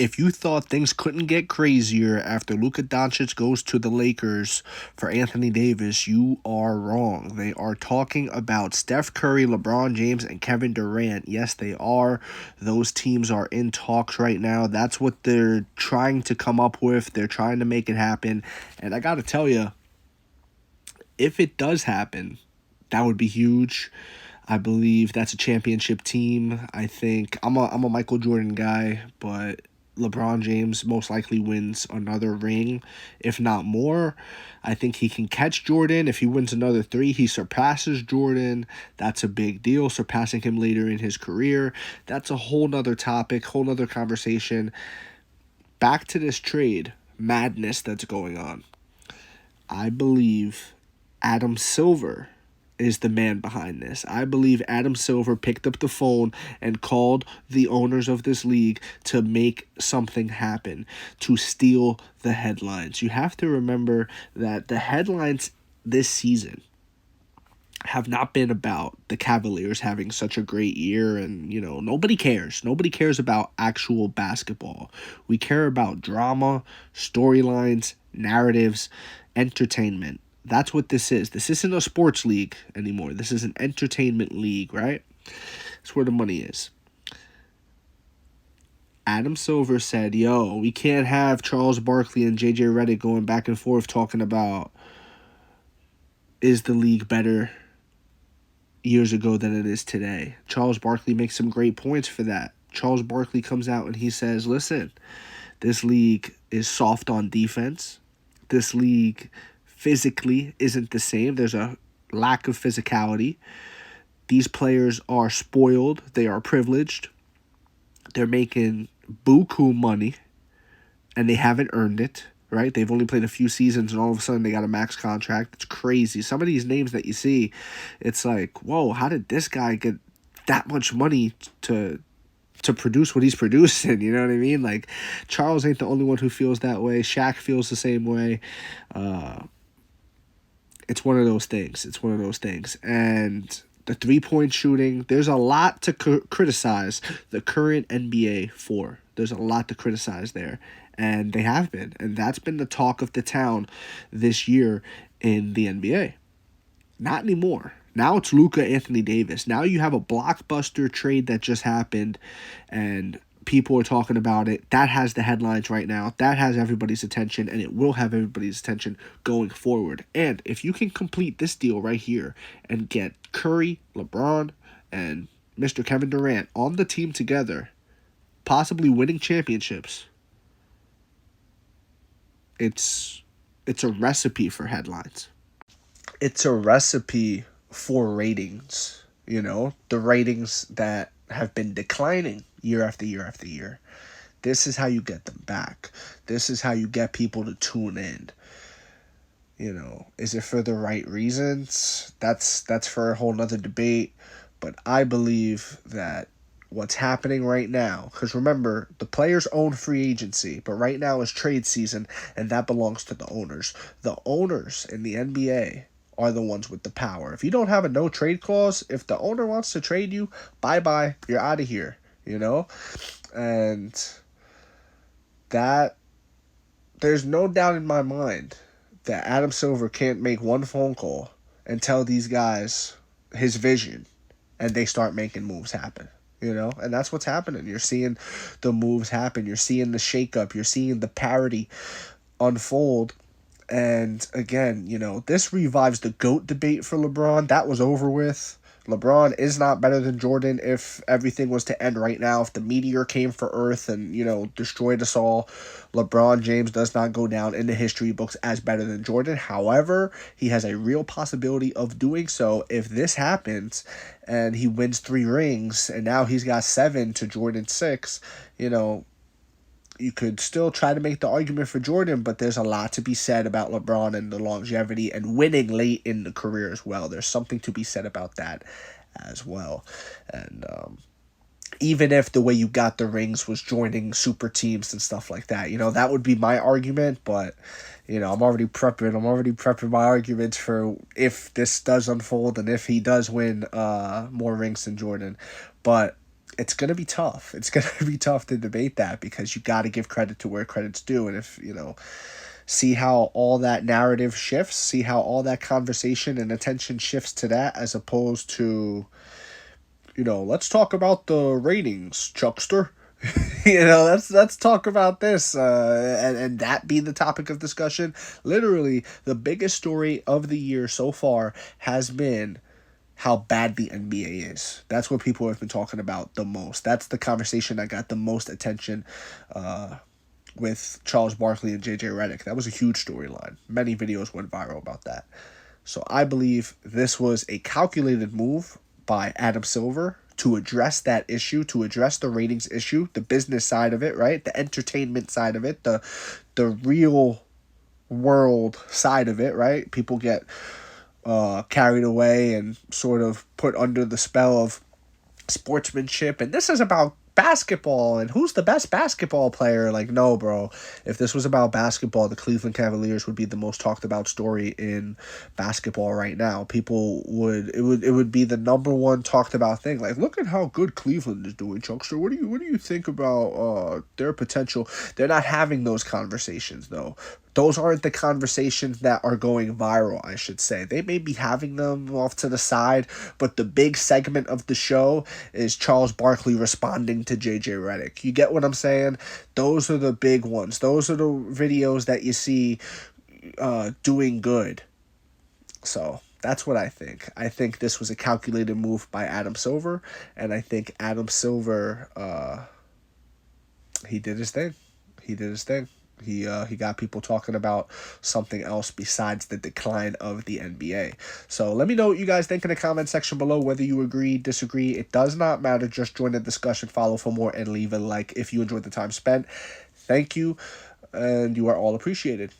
If you thought things couldn't get crazier after Luka Doncic goes to the Lakers for Anthony Davis, you are wrong. They are talking about Steph Curry, LeBron James, and Kevin Durant. Yes, they are. Those teams are in talks right now. That's what they're trying to come up with. They're trying to make it happen. And I got to tell you, if it does happen, that would be huge. I believe that's a championship team. I think I'm a Michael Jordan guy, but LeBron James most likely wins another ring, if not more. I think he can catch Jordan. If he wins another three, he surpasses Jordan. That's a big deal, surpassing him later in his career. That's a whole nother topic, whole nother conversation. Back to this trade madness that's going on. I believe Adam Silver is the man behind this. I believe Adam Silver picked up the phone and called the owners of this league to make something happen, to steal the headlines. You have to remember that the headlines this season have not been about the Cavaliers having such a great year, and nobody cares. Nobody cares about actual basketball. We care about drama, storylines, narratives, entertainment. That's what this is. This isn't a sports league anymore. This is an entertainment league, right? That's where the money is. Adam Silver said, yo, we can't have Charles Barkley and JJ Redick going back and forth talking about, is the league better years ago than it is today. Charles Barkley makes some great points for that. Charles Barkley comes out and he says, listen, this league is soft on defense. This league physically isn't the same. There's a lack of physicality. These players are spoiled. They are privileged. They're making buku money, and they haven't earned it, right? They've only played a few seasons, and all of a sudden they got a max contract. It's crazy. Some of these names that you see, it's like, whoa, how did this guy get that much money to produce what he's producing? You know what I mean? Like, Charles ain't the only one who feels that way. Shaq feels the same way. It's one of those things. It's one of those things. And the three-point shooting, there's a lot to criticize the current NBA for. There's a lot to criticize there. And they have been. And that's been the talk of the town this year in the NBA. Not anymore. Now it's Luka Anthony Davis. Now you have a blockbuster trade that just happened, and people are talking about it. That has the headlines right now. That has everybody's attention, and it will have everybody's attention going forward. And if you can complete this deal right here and get Curry, LeBron, and Mr. Kevin Durant on the team together, possibly winning championships, it's a recipe for headlines. It's a recipe for ratings, the ratings that have been declining year after year after year. This is how you get them back. This is how you get people to tune in. Is it for the right reasons? That's for a whole nother debate. But I believe that what's happening right now, because remember, the players own free agency, but right now is trade season, and that belongs to the owners. The owners in the NBA are the ones with the power. If you don't have a no trade clause, if the owner wants to trade you, bye-bye, you're out of here, And that, there's no doubt in my mind that Adam Silver can't make one phone call and tell these guys his vision, and they start making moves happen. And that's what's happening. You're seeing the moves happen. You're seeing the shakeup. You're seeing the parity unfold. And again, this revives the GOAT debate for LeBron. That was over with. LeBron is not better than Jordan if everything was to end right now. If the meteor came for Earth and, destroyed us all, LeBron James does not go down in the history books as better than Jordan. However, he has a real possibility of doing so if this happens and he wins 3 rings and now he's got 7 to Jordan's 6, you could still try to make the argument for Jordan, but there's a lot to be said about LeBron and the longevity and winning late in the career as well. There's something to be said about that as well. And even if the way you got the rings was joining super teams and stuff like that, that would be my argument. But, I'm already prepping my arguments for if this does unfold and if he does win more rings than Jordan. But it's going to be tough. It's going to be tough to debate that because you got to give credit to where credit's due. And if, see how all that narrative shifts, see how all that conversation and attention shifts to that as opposed to, let's talk about the ratings, Chuckster. Let's talk about this, and that be the topic of discussion. Literally, the biggest story of the year so far has been how bad the NBA is. That's what people have been talking about the most. That's the conversation that got the most attention with Charles Barkley and JJ Redick. That was a huge storyline. Many videos went viral about that. So I believe this was a calculated move by Adam Silver to address that issue, to address the ratings issue, the business side of it, right? The entertainment side of it, the real world side of it, right? People get carried away and sort of put under the spell of sportsmanship, and this is about basketball and who's the best basketball player. Like, no, bro. If this was about basketball, the Cleveland Cavaliers would be the most talked about story in basketball right now. People would it would be the number one talked about thing. Like, look at how good Cleveland is doing, Chuckster. What do you think about their potential? They're not having those conversations though. Those aren't the conversations that are going viral, I should say. They may be having them off to the side, but the big segment of the show is Charles Barkley responding to JJ Redick. You get what I'm saying? Those are the big ones. Those are the videos that you see doing good. So that's what I think. I think this was a calculated move by Adam Silver, and I think Adam Silver, he did his thing. He did his thing. He got people talking about something else besides the decline of the NBA. So let me know what you guys think in the comment section below, whether you agree, disagree. It does not matter. Just join the discussion, follow for more, and leave a like if you enjoyed the time spent. Thank you, and you are all appreciated.